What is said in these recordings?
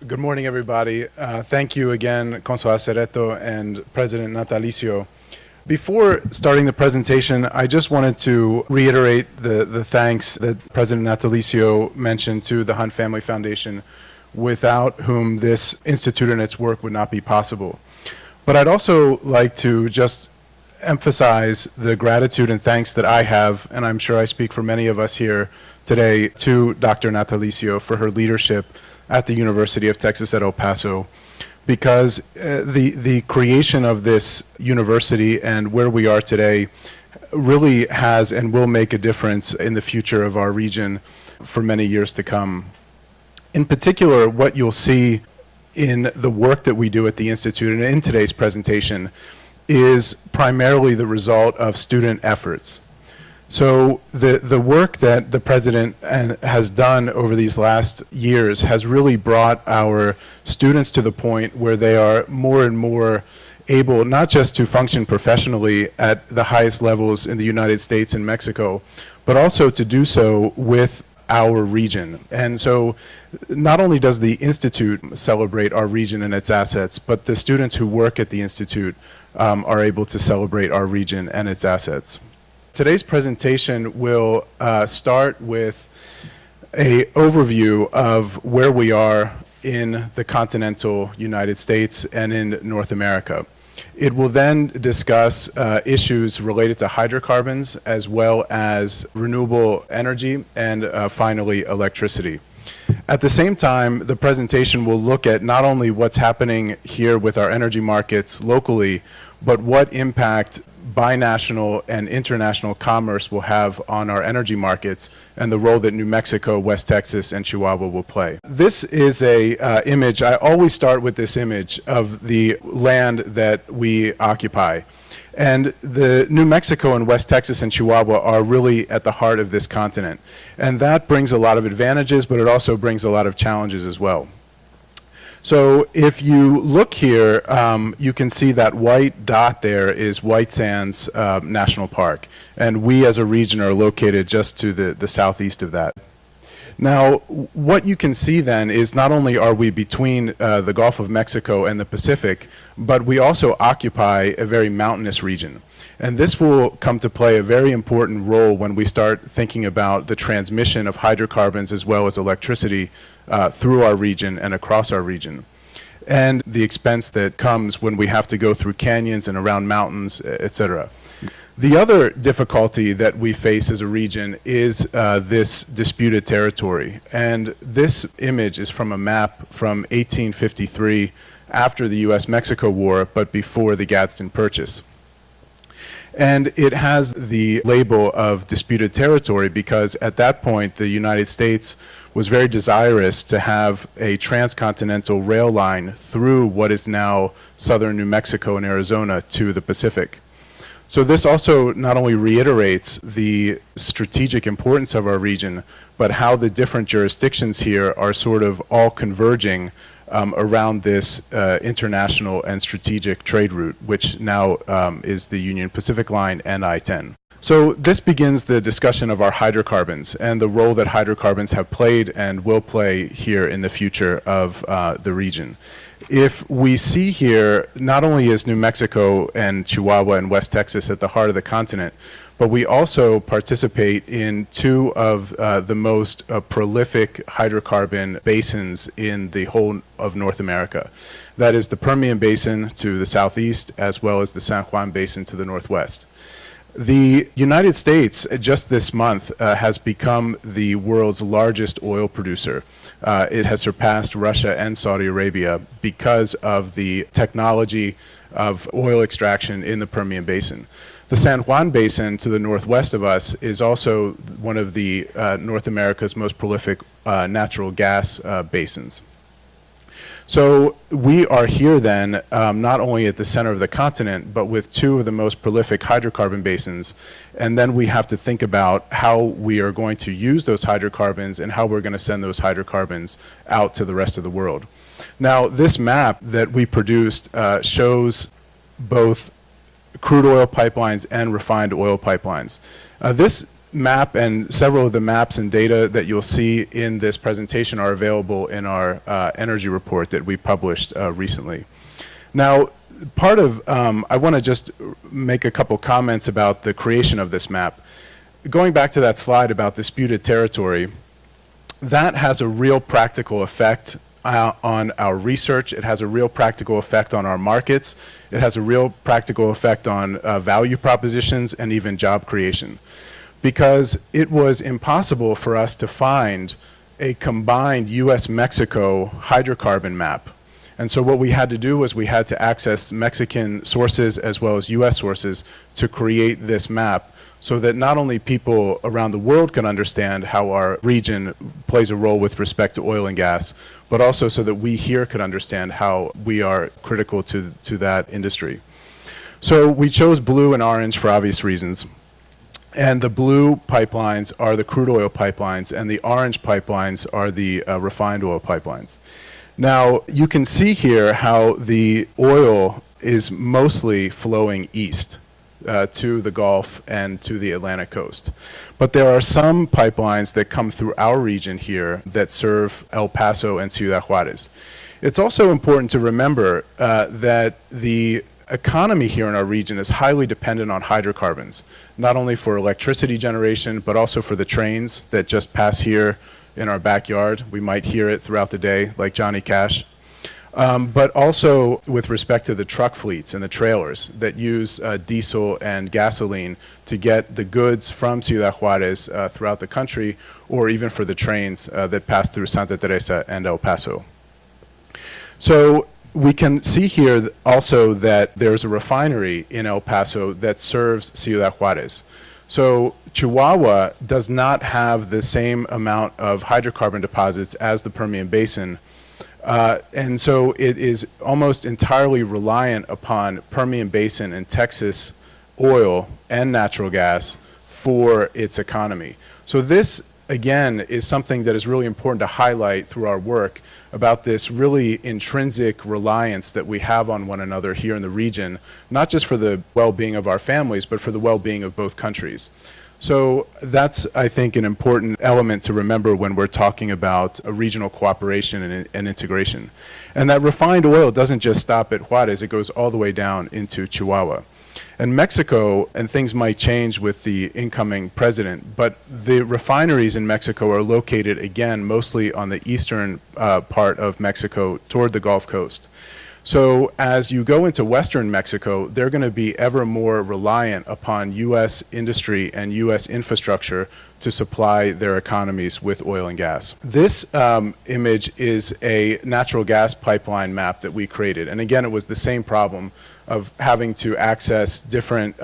Good morning, everybody. Thank you again, Consul Acereto and President Natalicio. Before starting the presentation, I just wanted to reiterate the thanks that President Natalicio mentioned to the Hunt Family Foundation, without whom this institute and its work would not be possible. But I'd also like to just emphasize the gratitude and thanks that I have, and I'm sure I speak for many of us here today, to Dr. Natalicio for her leadership at the University of Texas at El Paso, because the creation of this university and where we are today really has and will make a difference in the future of our region for many years to come. In particular, what you'll see in the work that we do at the Institute and in today's presentation is primarily the result of student efforts. So the work that the President has done over these last years has really brought our students to the point where they are more and more able not just to function professionally at the highest levels in the United States and Mexico, but also to do so with our region. And so not only does the Institute celebrate our region and its assets, but the students who work at the Institute are able to celebrate our region and its assets. Today's presentation will start with an overview of where we are in the continental United States and in North America. It will then discuss issues related to hydrocarbons as well as renewable energy and finally electricity. At the same time, the presentation will look at not only what's happening here with our energy markets locally, but what impact binational and international commerce will have on our energy markets and the role that New Mexico, West Texas, and Chihuahua will play. This is a image, I always start with this image of the land that we occupy. And the New Mexico and West Texas and Chihuahua are really at the heart of this continent. And that brings a lot of advantages, but it also brings a lot of challenges as well. So if you look here, you can see that white dot there is White Sands National Park. And we as a region are located just to the southeast of that. Now, what you can see then is not only are we between the Gulf of Mexico and the Pacific, but we also occupy a very mountainous region. And this will come to play a very important role when we start thinking about the transmission of hydrocarbons as well as electricity through our region and across our region, and the expense that comes when we have to go through canyons and around mountains, etc. The other difficulty that we face as a region is this disputed territory. And this image is from a map from 1853 after the US-Mexico War, but before the Gadsden Purchase. And it has the label of disputed territory because at that point the United States was very desirous to have a transcontinental rail line through what is now southern New Mexico and Arizona to the Pacific. So this also not only reiterates the strategic importance of our region, but how the different jurisdictions here are sort of all converging around this international and strategic trade route, which now is the Union Pacific Line and I-10. So this begins the discussion of our hydrocarbons and the role that hydrocarbons have played and will play here in the future of the region. If we see here, not only is New Mexico and Chihuahua and West Texas at the heart of the continent, but we also participate in two of the most prolific hydrocarbon basins in the whole of North America. That is the Permian Basin to the southeast, as well as the San Juan Basin to the northwest. The United States, just this month, has become the world's largest oil producer. It has surpassed Russia and Saudi Arabia because of the technology of oil extraction in the Permian Basin. The San Juan Basin to the northwest of us is also one of the North America's most prolific natural gas basins. So we are here then not only at the center of the continent, but with two of the most prolific hydrocarbon basins. And then we have to think about how we are going to use those hydrocarbons and how we're going to send those hydrocarbons out to the rest of the world. Now, this map that we produced shows both crude oil pipelines and refined oil pipelines. This map and several of the maps and data that you'll see in this presentation are available in our energy report that we published recently. Now, part of, I want to just make a couple comments about the creation of this map. Going back to that slide about disputed territory, that has a real practical effect on our research. It has a real practical effect on our markets. It has a real practical effect on value propositions and even job creation. Because it was impossible for us to find a combined US-Mexico hydrocarbon map. And so what we had to do was we had to access Mexican sources as well as US sources to create this map, so that not only people around the world can understand how our region plays a role with respect to oil and gas, but also so that we here could understand how we are critical to that industry. So we chose blue and orange for obvious reasons. And the blue pipelines are the crude oil pipelines, and the orange pipelines are the refined oil pipelines. Now, you can see here how the oil is mostly flowing east to the Gulf and to the Atlantic coast. But there are some pipelines that come through our region here that serve El Paso and Ciudad Juarez. It's also important to remember that the economy here in our region is highly dependent on hydrocarbons, not only for electricity generation, but also for the trains that just pass here in our backyard. We might hear it throughout the day, like Johnny Cash. But also with respect to the truck fleets and the trailers that use diesel and gasoline to get the goods from Ciudad Juarez throughout the country, or even for the trains that pass through Santa Teresa and El Paso. So we can see here also that there's a refinery in El Paso that serves Ciudad Juarez. So Chihuahua does not have the same amount of hydrocarbon deposits as the Permian Basin. And so it is almost entirely reliant upon Permian Basin and Texas oil and natural gas for its economy. So this, again, is something that is really important to highlight through our work about this really intrinsic reliance that we have on one another here in the region, not just for the well-being of our families, but for the well-being of both countries. So that's, I think, an important element to remember when we're talking about a regional cooperation and integration. And that refined oil doesn't just stop at Juarez, it goes all the way down into Chihuahua. And Mexico, and things might change with the incoming president, but the refineries in Mexico are located, again, mostly on the eastern part of Mexico toward the Gulf Coast. So as you go into western Mexico, they're going to be ever more reliant upon U.S. industry and U.S. infrastructure to supply their economies with oil and gas. This image is a natural gas pipeline map that we created. And again, it was the same problem of having to access different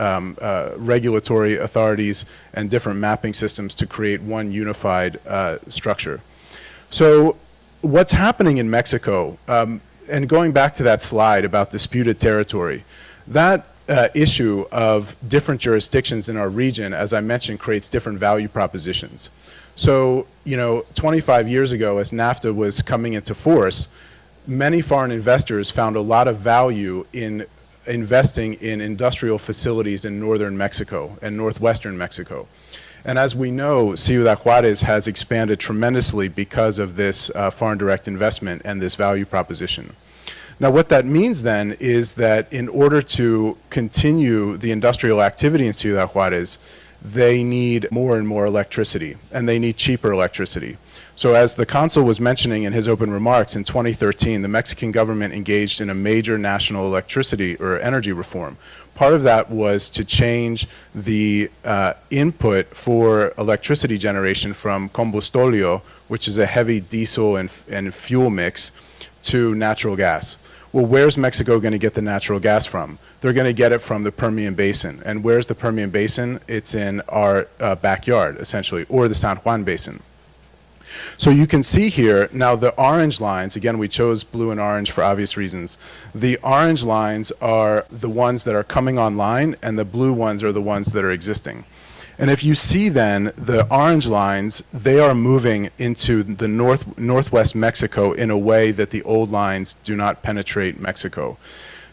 regulatory authorities and different mapping systems to create one unified structure. So what's happening in Mexico, and going back to that slide about disputed territory, that issue of different jurisdictions in our region, as I mentioned, creates different value propositions. So, 25 years ago, as NAFTA was coming into force, many foreign investors found a lot of value in investing in industrial facilities in northern Mexico and northwestern Mexico. And as we know, Ciudad Juarez has expanded tremendously because of this foreign direct investment and this value proposition. Now, what that means then is that in order to continue the industrial activity in Ciudad Juarez, they need more and more electricity, and they need cheaper electricity. So as the consul was mentioning in his open remarks, in 2013, the Mexican government engaged in a major national electricity or energy reform. Part of that was to change the input for electricity generation from combustóleo, which is a heavy diesel and fuel mix, to natural gas. Well, where's Mexico going to get the natural gas from? They're going to get it from the Permian Basin. And where's the Permian Basin? It's in our backyard, essentially, or the San Juan Basin. So you can see here, now the orange lines, again, we chose blue and orange for obvious reasons. The orange lines are the ones that are coming online, and the blue ones are the ones that are existing. And if you see then, the orange lines, they are moving into the northwest Mexico in a way that the old lines do not penetrate Mexico.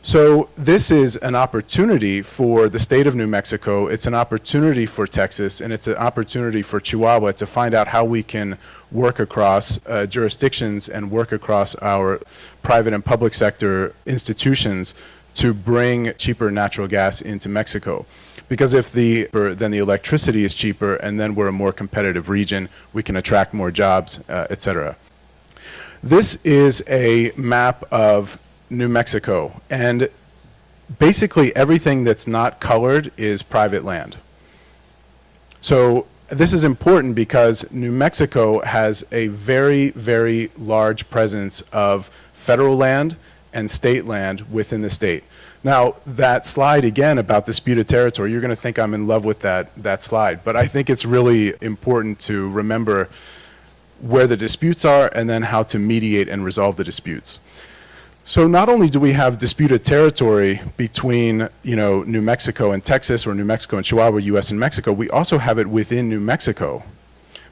So this is an opportunity for the state of New Mexico, it's an opportunity for Texas, and it's an opportunity for Chihuahua to find out how we can work across jurisdictions and work across our private and public sector institutions to bring cheaper natural gas into Mexico. Because then the electricity is cheaper, and then we're a more competitive region, we can attract more jobs, et cetera. This is a map of New Mexico, and basically everything that's not colored is private land. So this is important because New Mexico has a very, very large presence of federal land and state land within the state. Now, that slide again about disputed territory, you're going to think I'm in love with that slide, but I think it's really important to remember where the disputes are and then how to mediate and resolve the disputes. So not only do we have disputed territory between, New Mexico and Texas, or New Mexico and Chihuahua, U.S. and Mexico, we also have it within New Mexico,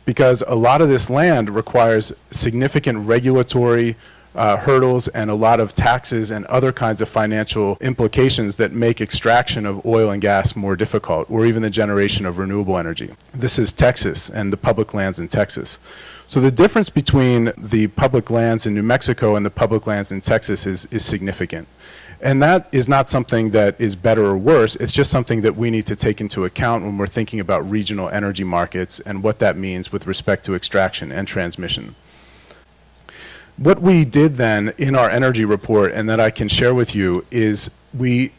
because a lot of this land requires significant regulatory hurdles and a lot of taxes and other kinds of financial implications that make extraction of oil and gas more difficult, or even the generation of renewable energy. This is Texas and the public lands in Texas. So the difference between the public lands in New Mexico and the public lands in Texas is significant. And that is not something that is better or worse, it's just something that we need to take into account when we're thinking about regional energy markets and what that means with respect to extraction and transmission. What we did then in our energy report, and that I can share with you, is we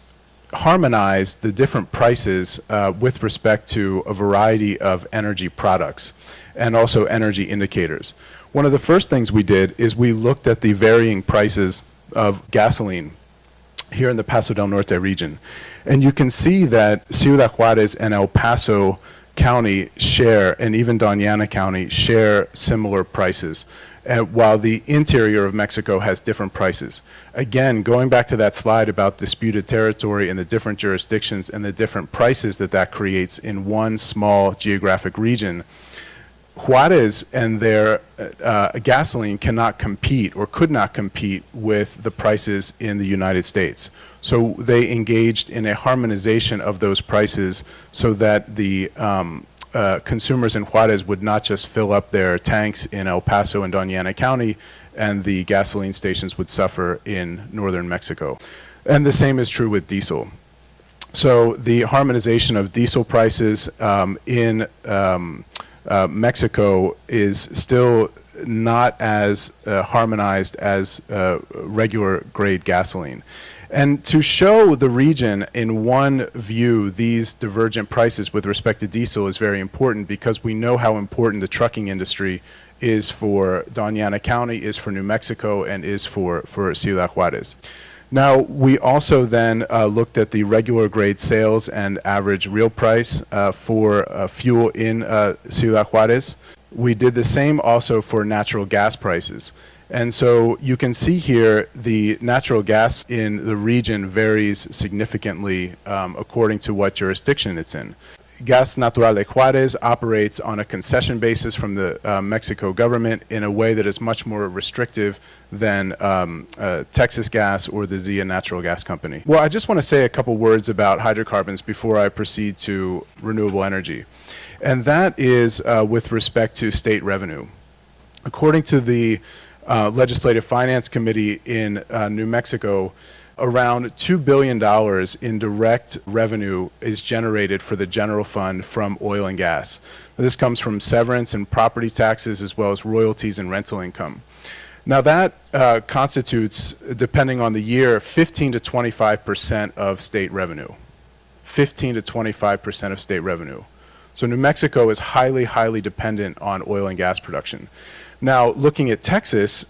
harmonized the different prices with respect to a variety of energy products and also energy indicators. One of the first things we did is we looked at the varying prices of gasoline here in the Paso del Norte region. And you can see that Ciudad Juarez and El Paso County share, and even Doña Ana County share similar prices, while the interior of Mexico has different prices. Again, going back to that slide about disputed territory and the different jurisdictions and the different prices that creates in one small geographic region, Juarez and their gasoline cannot compete, or could not compete, with the prices in the United States. So they engaged in a harmonization of those prices so that the consumers in Juarez would not just fill up their tanks in El Paso and Doña Ana County, and the gasoline stations would suffer in northern Mexico. And the same is true with diesel. So the harmonization of diesel prices in Mexico is still not as harmonized as regular grade gasoline. And to show the region in one view these divergent prices with respect to diesel is very important, because we know how important the trucking industry is for Doña Ana County, is for New Mexico, and is for Ciudad Juarez. Now, we also then looked at the regular grade sales and average real price for fuel in Ciudad Juarez. We did the same also for natural gas prices. And so you can see here the natural gas in the region varies significantly according to what jurisdiction it's in. Gas Natural de Juarez operates on a concession basis from the Mexico government in a way that is much more restrictive than Texas Gas or the Zia Natural Gas Company. Well, I just want to say a couple words about hydrocarbons before I proceed to renewable energy. And that is with respect to state revenue. According to the Legislative Finance Committee in New Mexico, around $2 billion in direct revenue is generated for the general fund from oil and gas. This comes from severance and property taxes, as well as royalties and rental income. Now that constitutes, depending on the year, 15 to 25% of state revenue. 15 to 25% of state revenue. So New Mexico is highly, highly dependent on oil and gas production. Now, looking at Texas,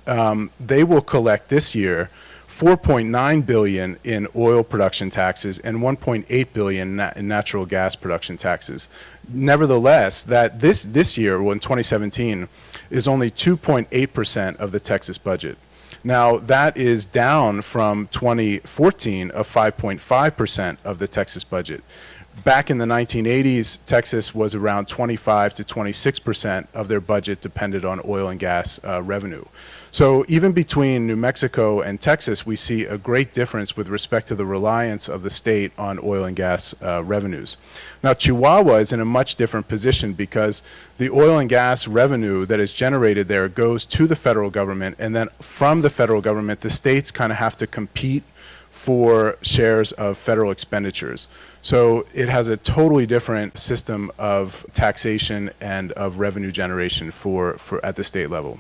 they will collect this year $4.9 billion in oil production taxes and $1.8 billion in natural gas production taxes. Nevertheless, that this year, well, in 2017, is only 2.8% of the Texas budget. Now, that is down from 2014 of 5.5% of the Texas budget. Back in the 1980s, Texas was around 25 to 26% of their budget depended on oil and gas revenue. So even between New Mexico and Texas, we see a great difference with respect to the reliance of the state on oil and gas revenues. Now, Chihuahua is in a much different position because the oil and gas revenue that is generated there goes to the federal government, and then from the federal government, the states kind of have to compete for shares of federal expenditures. So it has a totally different system of taxation and of revenue generation for at the state level.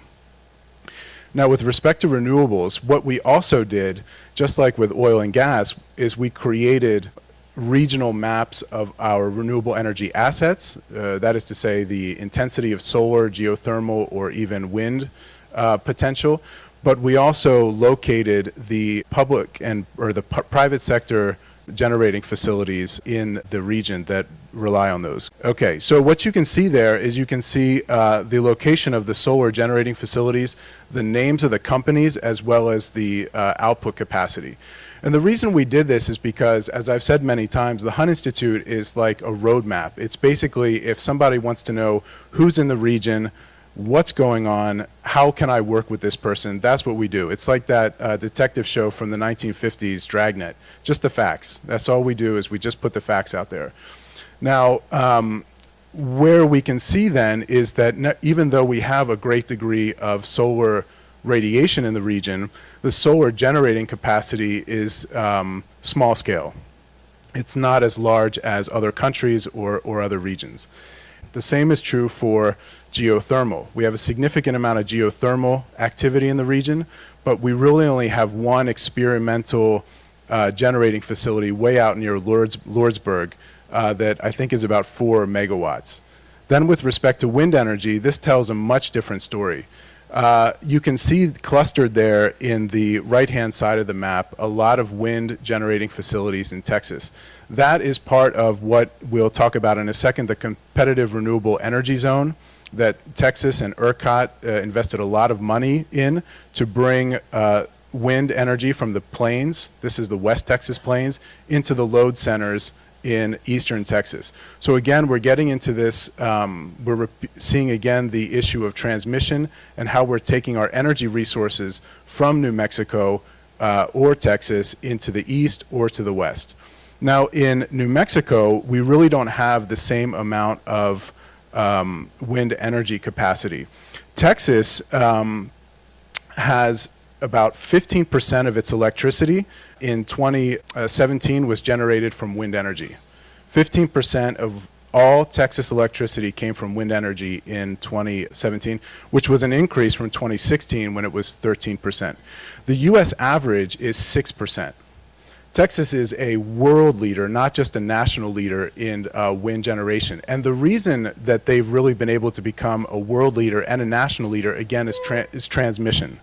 Now, with respect to renewables, what we also did, just like with oil and gas, is we created regional maps of our renewable energy assets. That is to say, the intensity of solar, geothermal, or even wind potential. But we also located the public or the private sector generating facilities in the region that rely on those. Okay, so what you can see there is you can see the location of the solar generating facilities, the names of the companies, as well as the output capacity. And the reason we did this is because, as I've said many times, the Hunt Institute is like a roadmap. It's basically if somebody wants to know who's in the region, what's going on, how can I work with this person, that's what we do. It's like that detective show from the 1950s, Dragnet, just the facts. That's all we do is we just put the facts out there. Now, where we can see then is that even though we have a great degree of solar radiation in the region, the solar generating capacity is small scale. It's not as large as other countries or other regions. The same is true for geothermal. We have a significant amount of geothermal activity in the region, but we really only have one experimental generating facility way out near Lordsburg that I think is about 4 megawatts. Then with respect to wind energy, this tells a much different story. You can see clustered there in the right-hand side of the map a lot of wind generating facilities in Texas. That is part of what we'll talk about in a second, the competitive renewable energy zone that Texas and ERCOT invested a lot of money in to bring wind energy from the plains, this is the West Texas plains, into the load centers in eastern Texas. So again, we're getting into this, we're seeing again the issue of transmission and how we're taking our energy resources from New Mexico or Texas into the east or to the west. Now in New Mexico, we really don't have the same amount of wind energy capacity. Texas has about 15% of its electricity in 2017 was generated from wind energy. 15% of all Texas electricity came from wind energy in 2017, which was an increase from 2016 when it was 13%. The US average is 6%. Texas is a world leader, not just a national leader in wind generation. And the reason that they've really been able to become a world leader and a national leader, again, is transmission.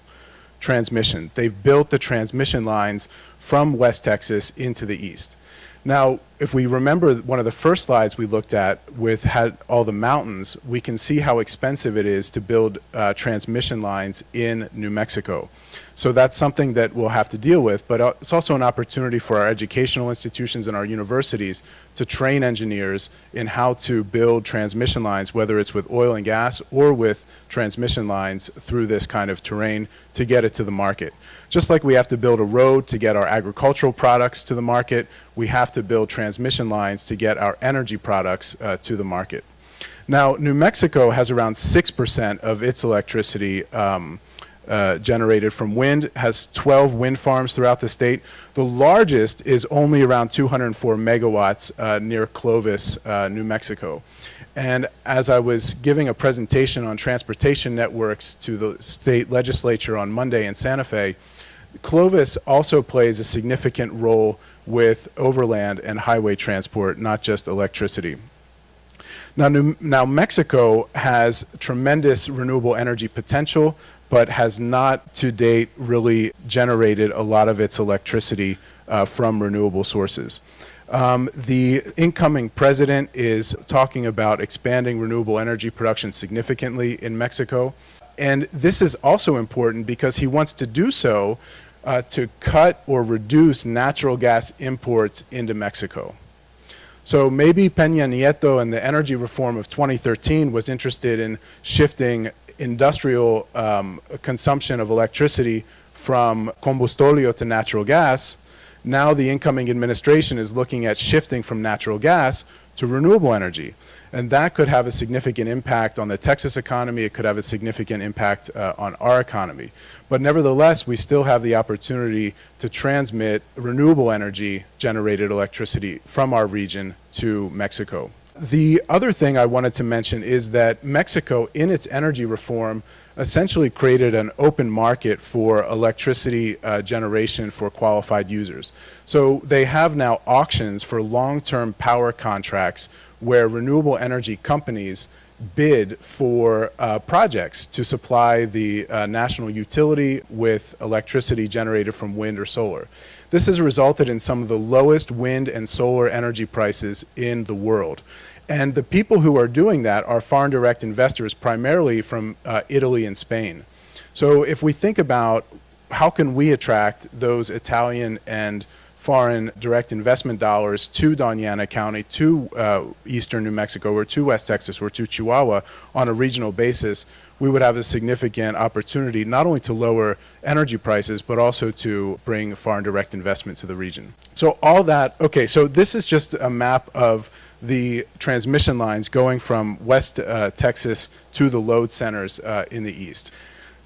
They've built the transmission lines from West Texas into the east. Now, if we remember one of the first slides we looked at had all the mountains, we can see how expensive it is to build transmission lines in New Mexico. So that's something that we'll have to deal with, but it's also an opportunity for our educational institutions and our universities to train engineers in how to build transmission lines, whether it's with oil and gas or with transmission lines through this kind of terrain to get it to the market. Just like we have to build a road to get our agricultural products to the market, we have to build transmission lines to get our energy products to the market. Now, New Mexico has around 6% of its electricity generated from wind, has 12 wind farms throughout the state. The largest is only around 204 megawatts near Clovis, New Mexico. And as I was giving a presentation on transportation networks to the state legislature on Monday in Santa Fe, Clovis also plays a significant role with overland and highway transport, not just electricity. Now Mexico has tremendous renewable energy potential, but has not to date really generated a lot of its electricity from renewable sources. The incoming president is talking about expanding renewable energy production significantly in Mexico. And this is also important because he wants to do so to cut or reduce natural gas imports into Mexico. So maybe Peña Nieto and the energy reform of 2013 was interested in shifting industrial consumption of electricity from combustóleo to natural gas. Now the incoming administration is looking at shifting from natural gas to renewable energy. And that could have a significant impact on the Texas economy. It could have a significant impact on our economy. But nevertheless, we still have the opportunity to transmit renewable energy generated electricity from our region to Mexico. The other thing I wanted to mention is that Mexico, in its energy reform, essentially created an open market for electricity generation for qualified users. So they have now auctions for long-term power contracts where renewable energy companies bid for projects to supply the national utility with electricity generated from wind or solar. This has resulted in some of the lowest wind and solar energy prices in the world. And the people who are doing that are foreign direct investors, primarily from Italy and Spain. So if we think about how can we attract those Italian and foreign direct investment dollars to Doñana County, to eastern New Mexico, or to West Texas, or to Chihuahua on a regional basis, we would have a significant opportunity not only to lower energy prices, but also to bring foreign direct investment to the region. So all that, okay, so this is just a map of the transmission lines going from West Texas to the load centers in the east.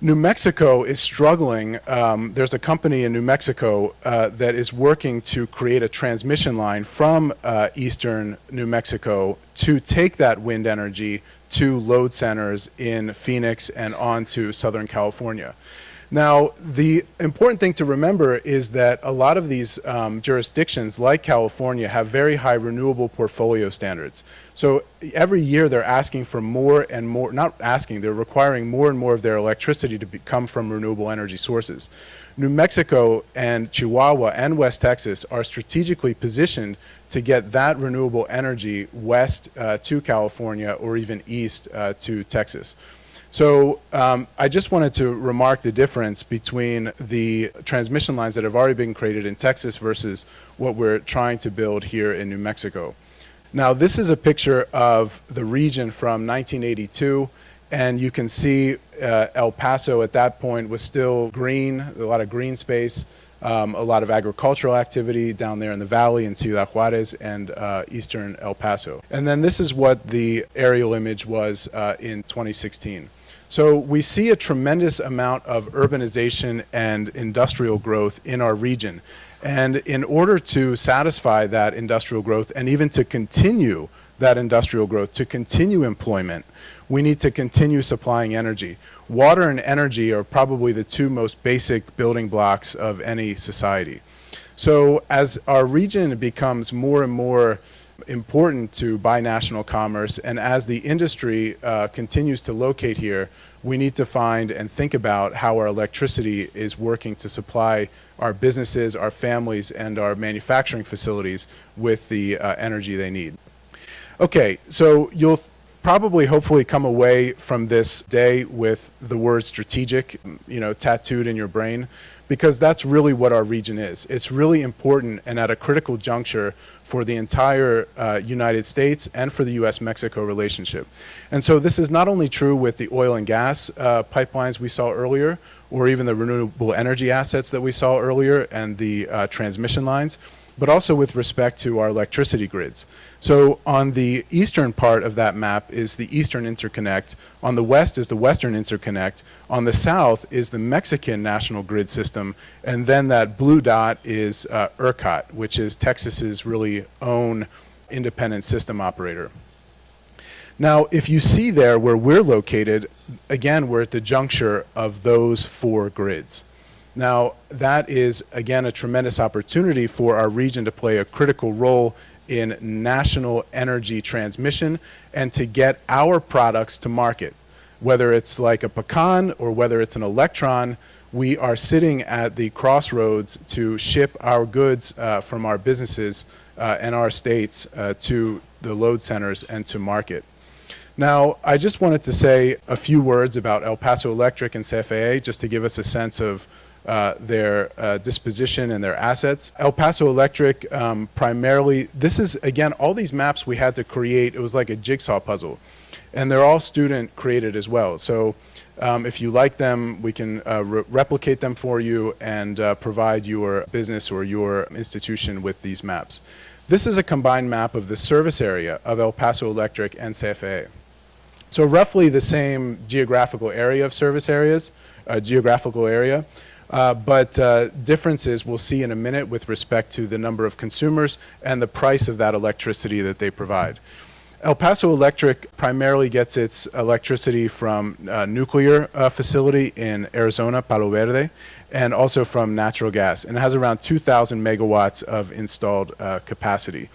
New Mexico is struggling. There's a company in New Mexico that is working to create a transmission line from eastern New Mexico to take that wind energy to load centers in Phoenix and on to Southern California. Now, the important thing to remember is that a lot of these jurisdictions, like California, have very high renewable portfolio standards. So every year they're asking for more and more, not asking, they're requiring more and more of their electricity to come from renewable energy sources. New Mexico and Chihuahua and West Texas are strategically positioned to get that renewable energy west to California or even east to Texas. So I just wanted to remark the difference between the transmission lines that have already been created in Texas versus what we're trying to build here in New Mexico. Now, this is a picture of the region from 1982, and you can see El Paso at that point was still green, a lot of green space, a lot of agricultural activity down there in the valley in Ciudad Juarez and eastern El Paso. And then this is what the aerial image was in 2016. So we see a tremendous amount of urbanization and industrial growth in our region. And in order to satisfy that industrial growth and even to continue that industrial growth, to continue employment, we need to continue supplying energy. Water and energy are probably the two most basic building blocks of any society. So as our region becomes more and more important to binational commerce, and as the industry continues to locate here, we need to find and think about how our electricity is working to supply our businesses, our families, and our manufacturing facilities with the energy they need. Okay, so you'll probably hopefully come away from this day with the word strategic, tattooed in your brain, because that's really what our region is. It's really important and at a critical juncture for the entire United States and for the U.S.-Mexico relationship. And so this is not only true with the oil and gas pipelines we saw earlier, or even the renewable energy assets that we saw earlier and the transmission lines, but also with respect to our electricity grids. So on the eastern part of that map is the Eastern Interconnect. On the west is the Western Interconnect. On the south is the Mexican National Grid System. And then that blue dot is ERCOT, which is Texas's really own independent system operator. Now, if you see there where we're located, again, we're at the juncture of those four grids. Now, that is, again, a tremendous opportunity for our region to play a critical role in national energy transmission and to get our products to market. Whether it's like a pecan or whether it's an electron, we are sitting at the crossroads to ship our goods from our businesses and our states to the load centers and to market. Now, I just wanted to say a few words about El Paso Electric and CFE, just to give us a sense of their disposition and their assets. El Paso Electric primarily, this is, again, all these maps we had to create, it was like a jigsaw puzzle. And they're all student created as well. So if you like them, we can replicate them for you and provide your business or your institution with these maps. This is a combined map of the service area of El Paso Electric and CFE. So roughly the same geographical area of service areas, geographical area, but differences we'll see in a minute with respect to the number of consumers and the price of that electricity that they provide. El Paso Electric primarily gets its electricity from a nuclear facility in Arizona, Palo Verde, and also from natural gas, and it has around 2,000 megawatts of installed capacity.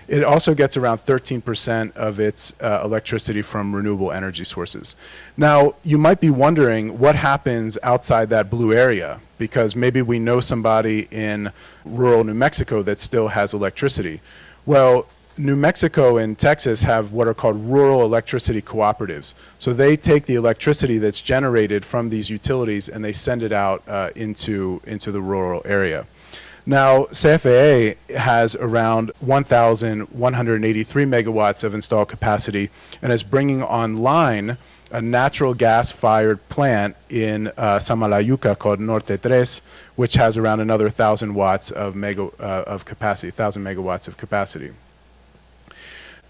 It also gets around 13% of its electricity from renewable energy sources. Now, you might be wondering what happens outside that blue area, because maybe we know somebody in rural New Mexico that still has electricity. Well, New Mexico and Texas have what are called rural electricity cooperatives. So they take the electricity that's generated from these utilities and they send it out into the rural area. Now, CFE has around 1,183 megawatts of installed capacity and is bringing online a natural gas-fired plant in Samalayuca called Norte Tres, which has around another 1,000 watts of capacity, 1,000 megawatts of capacity.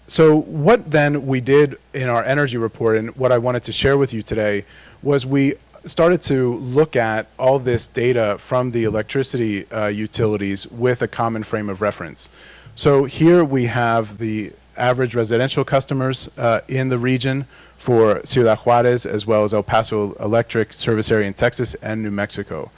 So what then we did in our energy report, and what I wanted to share with you today, was we started to look at all this data from the electricity utilities with a common frame of reference. So here we have the average residential customers in the region for Ciudad Juarez, as well as El Paso Electric service area in Texas and New Mexico.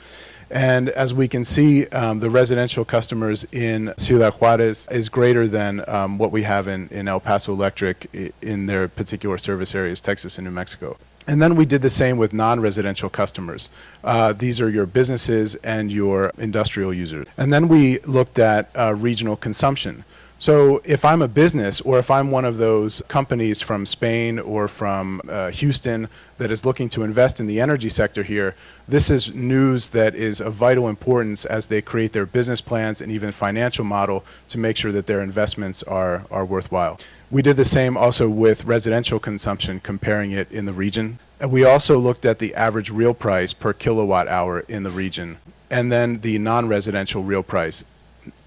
And as we can see, the residential customers in Ciudad Juarez is greater than what we have in El Paso Electric in their particular service areas, Texas and New Mexico. And then we did the same with non-residential customers. These are your businesses and your industrial users. And then we looked at regional consumption. So if I'm a business, or if I'm one of those companies from Spain or from Houston that is looking to invest in the energy sector here, this is news that is of vital importance as they create their business plans and even financial model to make sure that their investments are worthwhile. We did the same also with residential consumption, comparing it in the region. And we also looked at the average real price per kilowatt hour in the region, and then the non-residential real price.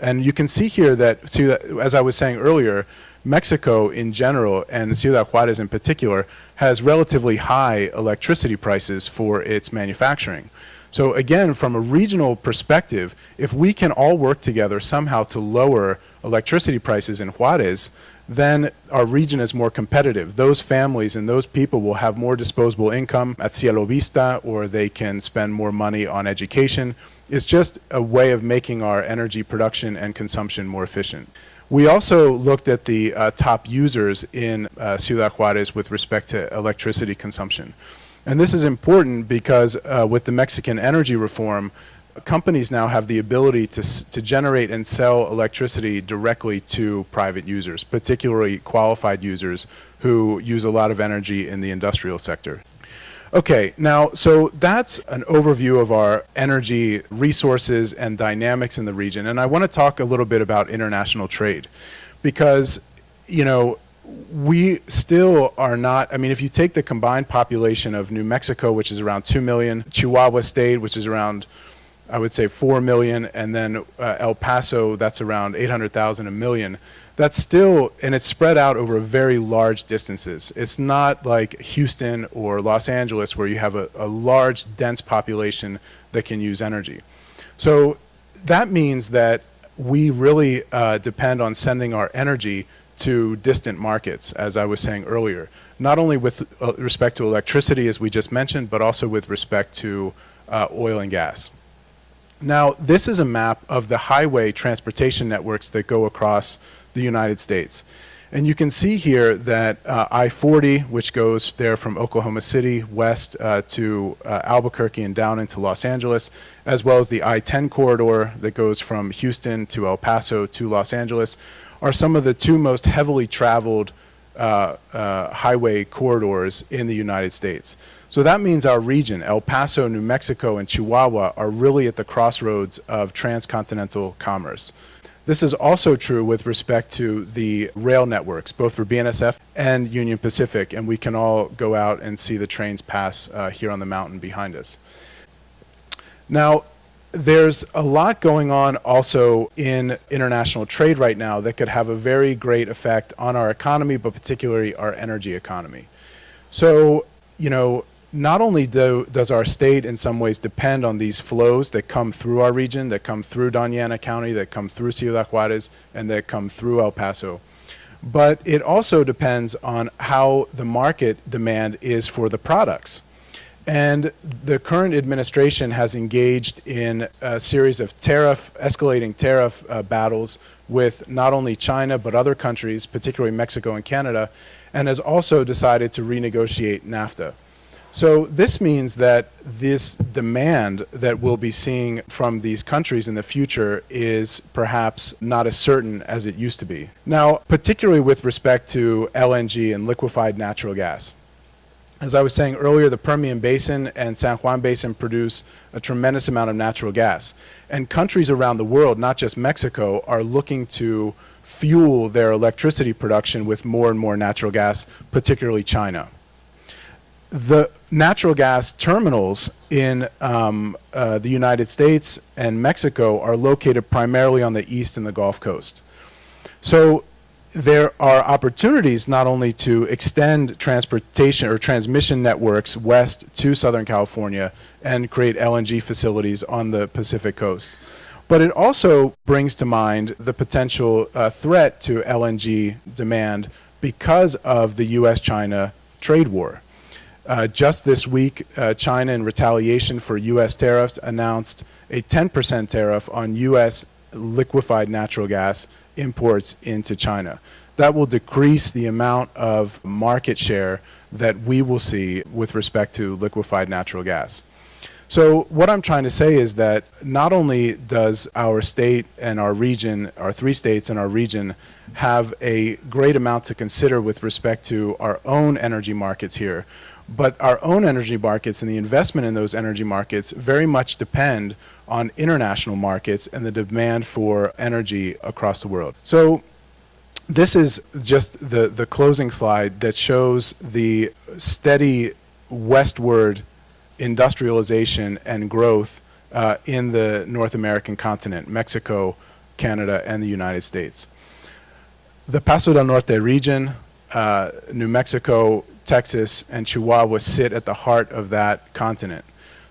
And you can see here that, as I was saying earlier, Mexico in general, and Ciudad Juarez in particular, has relatively high electricity prices for its manufacturing. So again, from a regional perspective, if we can all work together somehow to lower electricity prices in Juarez, then our region is more competitive. Those families and those people will have more disposable income at Cielo Vista, or they can spend more money on education. It's just a way of making our energy production and consumption more efficient. We also looked at the top users in Ciudad Juarez with respect to electricity consumption. And this is important because with the Mexican energy reform, companies now have the ability to generate and sell electricity directly to private users, particularly qualified users who use a lot of energy in the industrial sector. Okay, now, so that's an overview of our energy resources and dynamics in the region. And I want to talk a little bit about international trade because, you know, we still are not, I mean, if you take the combined population of New Mexico, which is around 2 million, Chihuahua State, which is around, I would say 4 million, and then El Paso, that's around 800,000, a million. That's still, and it's spread out over very large distances. It's not like Houston or Los Angeles where you have a large, dense population that can use energy. So that means that we really depend on sending our energy to distant markets, as I was saying earlier, not only with respect to electricity, as we just mentioned, but also with respect to oil and gas. Now, this is a map of the highway transportation networks that go across the United States. And you can see here that I-40, which goes there from Oklahoma City west to Albuquerque and down into Los Angeles, as well as the I-10 corridor that goes from Houston to El Paso to Los Angeles, are some of the two most heavily traveled highway corridors in the United States. So that means our region, El Paso, New Mexico, and Chihuahua, are really at the crossroads of transcontinental commerce. This is also true with respect to the rail networks, both for BNSF and Union Pacific, and we can all go out and see the trains pass here on the mountain behind us. Now, there's a lot going on also in international trade right now that could have a very great effect on our economy, but particularly our energy economy. So, not only does our state in some ways depend on these flows that come through our region, that come through Doña Ana County, that come through Ciudad Juarez, and that come through El Paso, but it also depends on how the market demand is for the products. And the current administration has engaged in a series of escalating tariff battles with not only China, but other countries, particularly Mexico and Canada, and has also decided to renegotiate NAFTA. So this means that this demand that we'll be seeing from these countries in the future is perhaps not as certain as it used to be. Now, particularly with respect to LNG and liquefied natural gas. As I was saying earlier, the Permian Basin and San Juan Basin produce a tremendous amount of natural gas. And countries around the world, not just Mexico, are looking to fuel their electricity production with more and more natural gas, particularly China. The natural gas terminals in the United States and Mexico are located primarily on the east and the Gulf Coast. So there are opportunities not only to extend transportation or transmission networks west to Southern California and create LNG facilities on the Pacific coast, but it also brings to mind the potential threat to LNG demand because of the U.S.-China trade war. Just this week, China, in retaliation for U.S. tariffs, announced a 10% tariff on U.S. liquefied natural gas imports into China. That will decrease the amount of market share that we will see with respect to liquefied natural gas. So what I'm trying to say is that not only does our state and our region, our three states and our region, have a great amount to consider with respect to our own energy markets here, but our own energy markets and the investment in those energy markets very much depend on international markets and the demand for energy across the world. So this is just the closing slide that shows the steady westward industrialization and growth in the North American continent, Mexico, Canada, and the United States. The Paso del Norte region, New Mexico, Texas, and Chihuahua sit at the heart of that continent.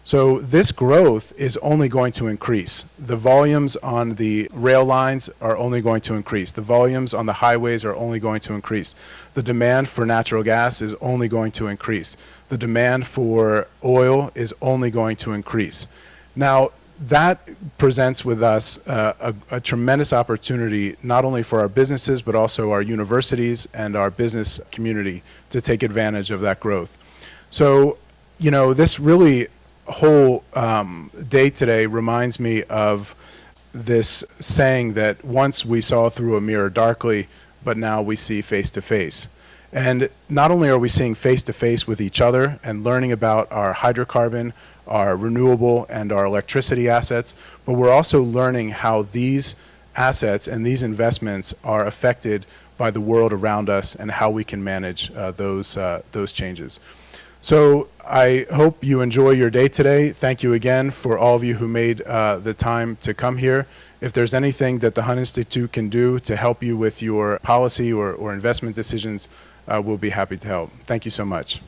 So this growth is only going to increase. The volumes on the rail lines are only going to increase. The volumes on the highways are only going to increase. The demand for natural gas is only going to increase. The demand for oil is only going to increase. Now, that presents with us a tremendous opportunity, not only for our businesses, but also our universities and our business community to take advantage of that growth. So, this really whole day today reminds me of this saying that once we saw through a mirror darkly, but now we see face to face. And not only are we seeing face to face with each other and learning about our hydrocarbon, our renewable, and our electricity assets, but we're also learning how these assets and these investments are affected by the world around us and how we can manage those changes. So I hope you enjoy your day today. Thank you again for all of you who made the time to come here. If there's anything that the Hunt Institute can do to help you with your policy or investment decisions, we'll be happy to help. Thank you so much.